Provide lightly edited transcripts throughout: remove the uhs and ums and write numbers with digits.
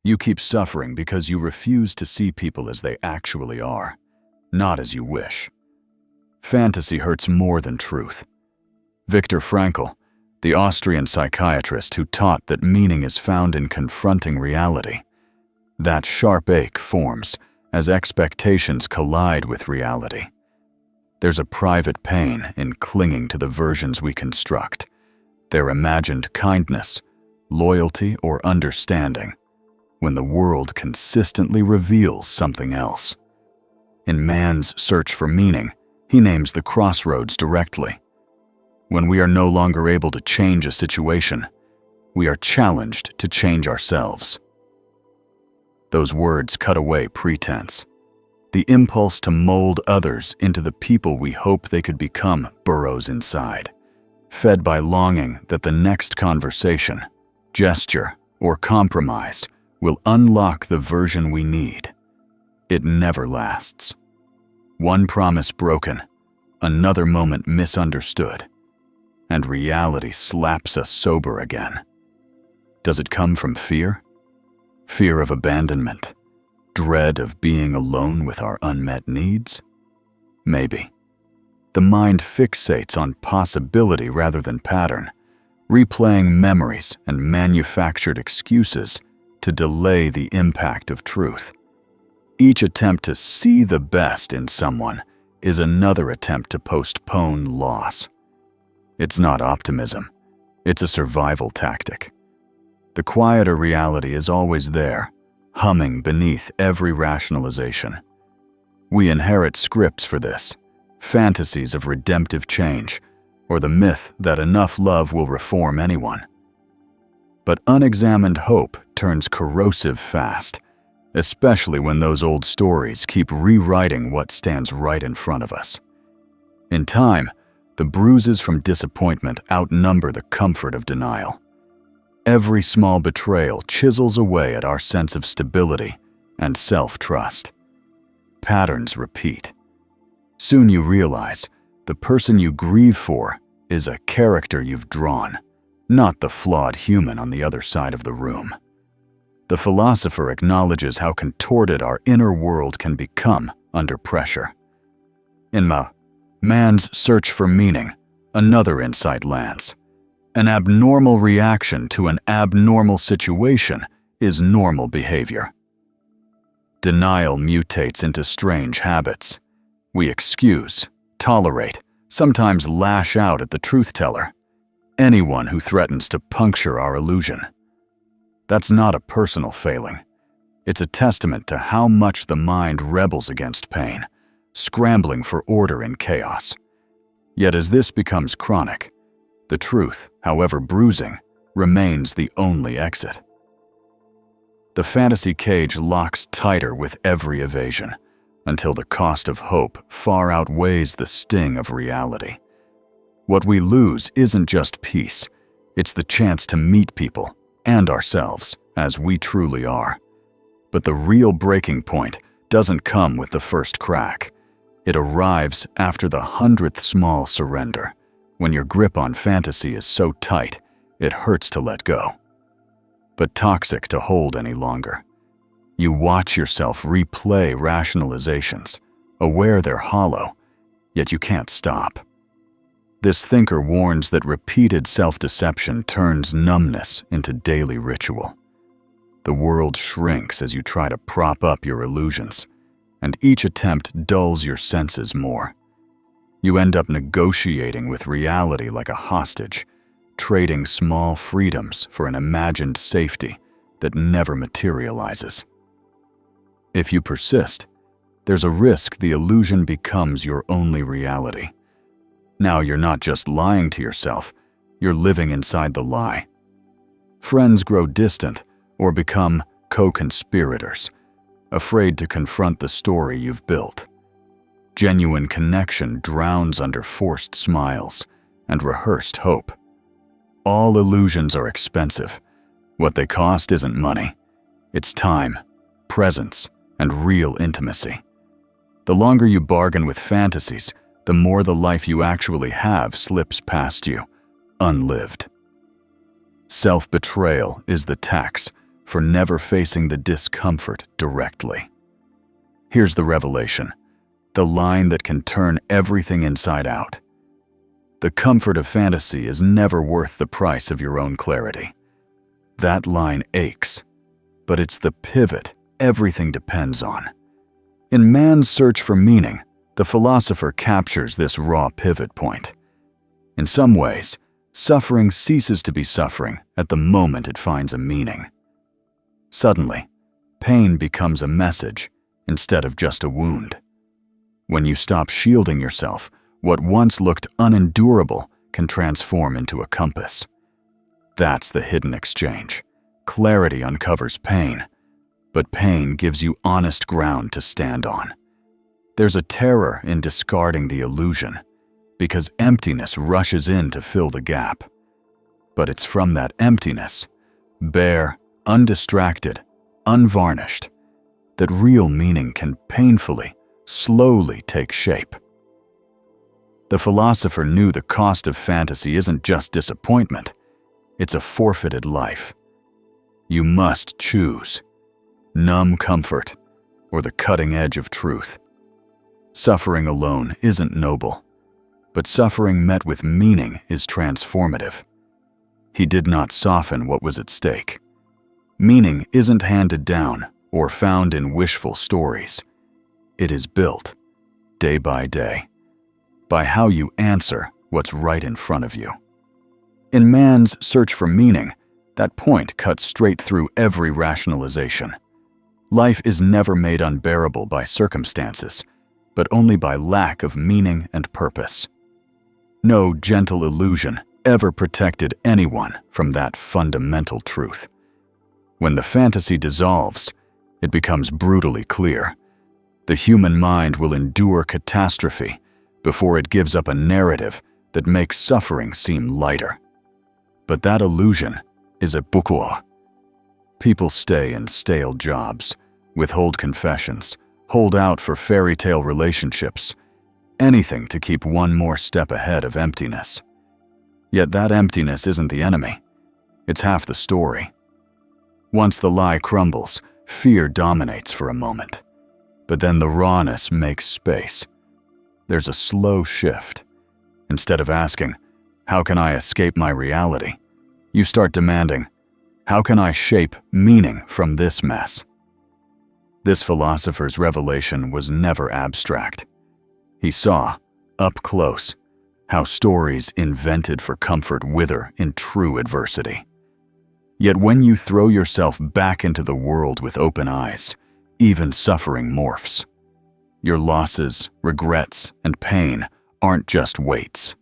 You keep suffering because you refuse to see people as they actually are, not as you wish. Fantasy hurts more than truth. Viktor Frankl, the Austrian psychiatrist who taught that meaning is found in confronting reality, that sharp ache forms as expectations collide with reality. There's a private pain in clinging to the versions we construct, their imagined kindness, loyalty, or understanding, when the world consistently reveals something else. In man's search for meaning, he names the crossroads directly. When we are no longer able to change a situation, we are challenged to change ourselves. Those words cut away pretense. The impulse to mold others into the people we hope they could become burrows inside, fed by longing that the next conversation, gesture, or compromise will unlock the version we need. It never lasts. One promise broken, another moment misunderstood, and reality slaps us sober again. Does it come from fear? Fear of abandonment? Dread of being alone with our unmet needs? Maybe. The mind fixates on possibility rather than pattern, replaying memories and manufactured excuses to delay the impact of truth. Each attempt to see the best in someone is another attempt to postpone loss. It's not optimism, it's a survival tactic. The quieter reality is always there, humming beneath every rationalization. We inherit scripts for this, fantasies of redemptive change, or the myth that enough love will reform anyone. But unexamined hope turns corrosive fast, especially when those old stories keep rewriting what stands right in front of us. In time, the bruises from disappointment outnumber the comfort of denial. Every small betrayal chisels away at our sense of stability and self-trust. Patterns repeat. Soon you realize the person you grieve for is a character you've drawn, not the flawed human on the other side of the room. The philosopher acknowledges how contorted our inner world can become under pressure. In Man's Search for Meaning, another insight lands. An abnormal reaction to an abnormal situation is normal behavior. Denial mutates into strange habits. We excuse, tolerate, sometimes lash out at the truth-teller, anyone who threatens to puncture our illusion. That's not a personal failing. It's a testament to how much the mind rebels against pain, scrambling for order in chaos. Yet as this becomes chronic, the truth, however bruising, remains the only exit. The fantasy cage locks tighter with every evasion, until the cost of hope far outweighs the sting of reality. What we lose isn't just peace, it's the chance to meet people and ourselves as we truly are. But the real breaking point doesn't come with the first crack. It arrives after the 100th small surrender, when your grip on fantasy is so tight, it hurts to let go. But toxic to hold any longer. You watch yourself replay rationalizations, aware they're hollow, yet you can't stop. This thinker warns that repeated self-deception turns numbness into daily ritual. The world shrinks as you try to prop up your illusions, and each attempt dulls your senses more. You end up negotiating with reality like a hostage, trading small freedoms for an imagined safety that never materializes. If you persist, there's a risk the illusion becomes your only reality. Now you're not just lying to yourself, you're living inside the lie. Friends grow distant or become co-conspirators, afraid to confront the story you've built. Genuine connection drowns under forced smiles and rehearsed hope. All illusions are expensive. What they cost isn't money. It's time, presence, and real intimacy. The longer you bargain with fantasies, the more the life you actually have slips past you, unlived. Self-betrayal is the tax for never facing the discomfort directly. Here's the revelation, the line that can turn everything inside out. The comfort of fantasy is never worth the price of your own clarity. That line aches, but it's the pivot everything depends on. In Man's Search for Meaning, the philosopher captures this raw pivot point. In some ways, suffering ceases to be suffering at the moment it finds a meaning. Suddenly, pain becomes a message instead of just a wound. When you stop shielding yourself, what once looked unendurable can transform into a compass. That's the hidden exchange. Clarity uncovers pain, but pain gives you honest ground to stand on. There's a terror in discarding the illusion, because emptiness rushes in to fill the gap. But it's from that emptiness, bare, undistracted, unvarnished, that real meaning can painfully, slowly take shape. The philosopher knew the cost of fantasy isn't just disappointment, it's a forfeited life. You must choose numb comfort or the cutting edge of truth. Suffering alone isn't noble, but suffering met with meaning is transformative. He did not soften what was at stake. Meaning isn't handed down or found in wishful stories. It is built, day by day, by how you answer what's right in front of you. In Man's Search for Meaning, that point cuts straight through every rationalization. Life is never made unbearable by circumstances, but only by lack of meaning and purpose. No gentle illusion ever protected anyone from that fundamental truth. When the fantasy dissolves, it becomes brutally clear. The human mind will endure catastrophe before it gives up a narrative that makes suffering seem lighter. But that illusion is a bukuo. People stay in stale jobs, withhold confessions, hold out for fairy tale relationships, anything to keep one more step ahead of emptiness. Yet that emptiness isn't the enemy. It's half the story. Once the lie crumbles, fear dominates for a moment. But then the rawness makes space. There's a slow shift. Instead of asking, "How can I escape my reality?" you start demanding, "How can I shape meaning from this mess?" This philosopher's revelation was never abstract. He saw, up close, how stories invented for comfort wither in true adversity. Yet when you throw yourself back into the world with open eyes, even suffering morphs. Your losses, regrets, and pain aren't just weights.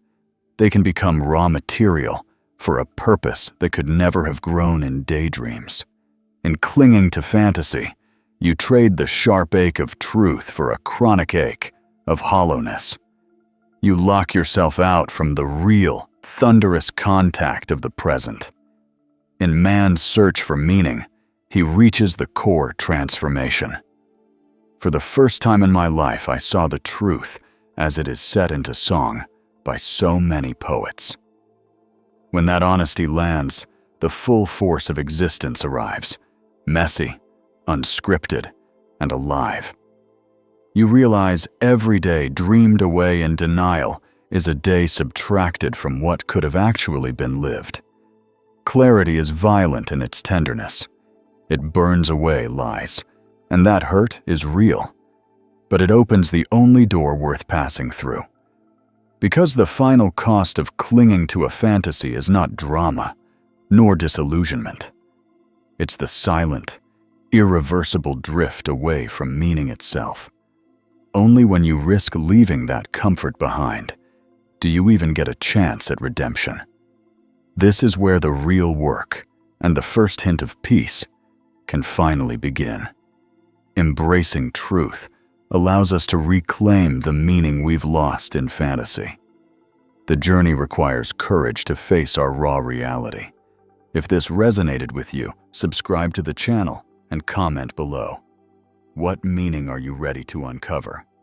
They can become raw material for a purpose that could never have grown in daydreams. In clinging to fantasy, you trade the sharp ache of truth for a chronic ache of hollowness. You lock yourself out from the real, thunderous contact of the present. In Man's Search for Meaning, he reaches the core transformation. For the first time in my life, I saw the truth as it is set into song by so many poets. When that honesty lands, the full force of existence arrives, messy, unscripted, and alive. You realize every day dreamed away in denial is a day subtracted from what could have actually been lived. Clarity is violent in its tenderness. It burns away lies, and that hurt is real. But it opens the only door worth passing through. Because the final cost of clinging to a fantasy is not drama, nor disillusionment. It's the silent, irreversible drift away from meaning itself. Only when you risk leaving that comfort behind do you even get a chance at redemption. This is where the real work and the first hint of peace can finally begin. Embracing truth allows us to reclaim the meaning we've lost in fantasy. The journey requires courage to face our raw reality. If this resonated with you, subscribe to the channel and comment below. What meaning are you ready to uncover?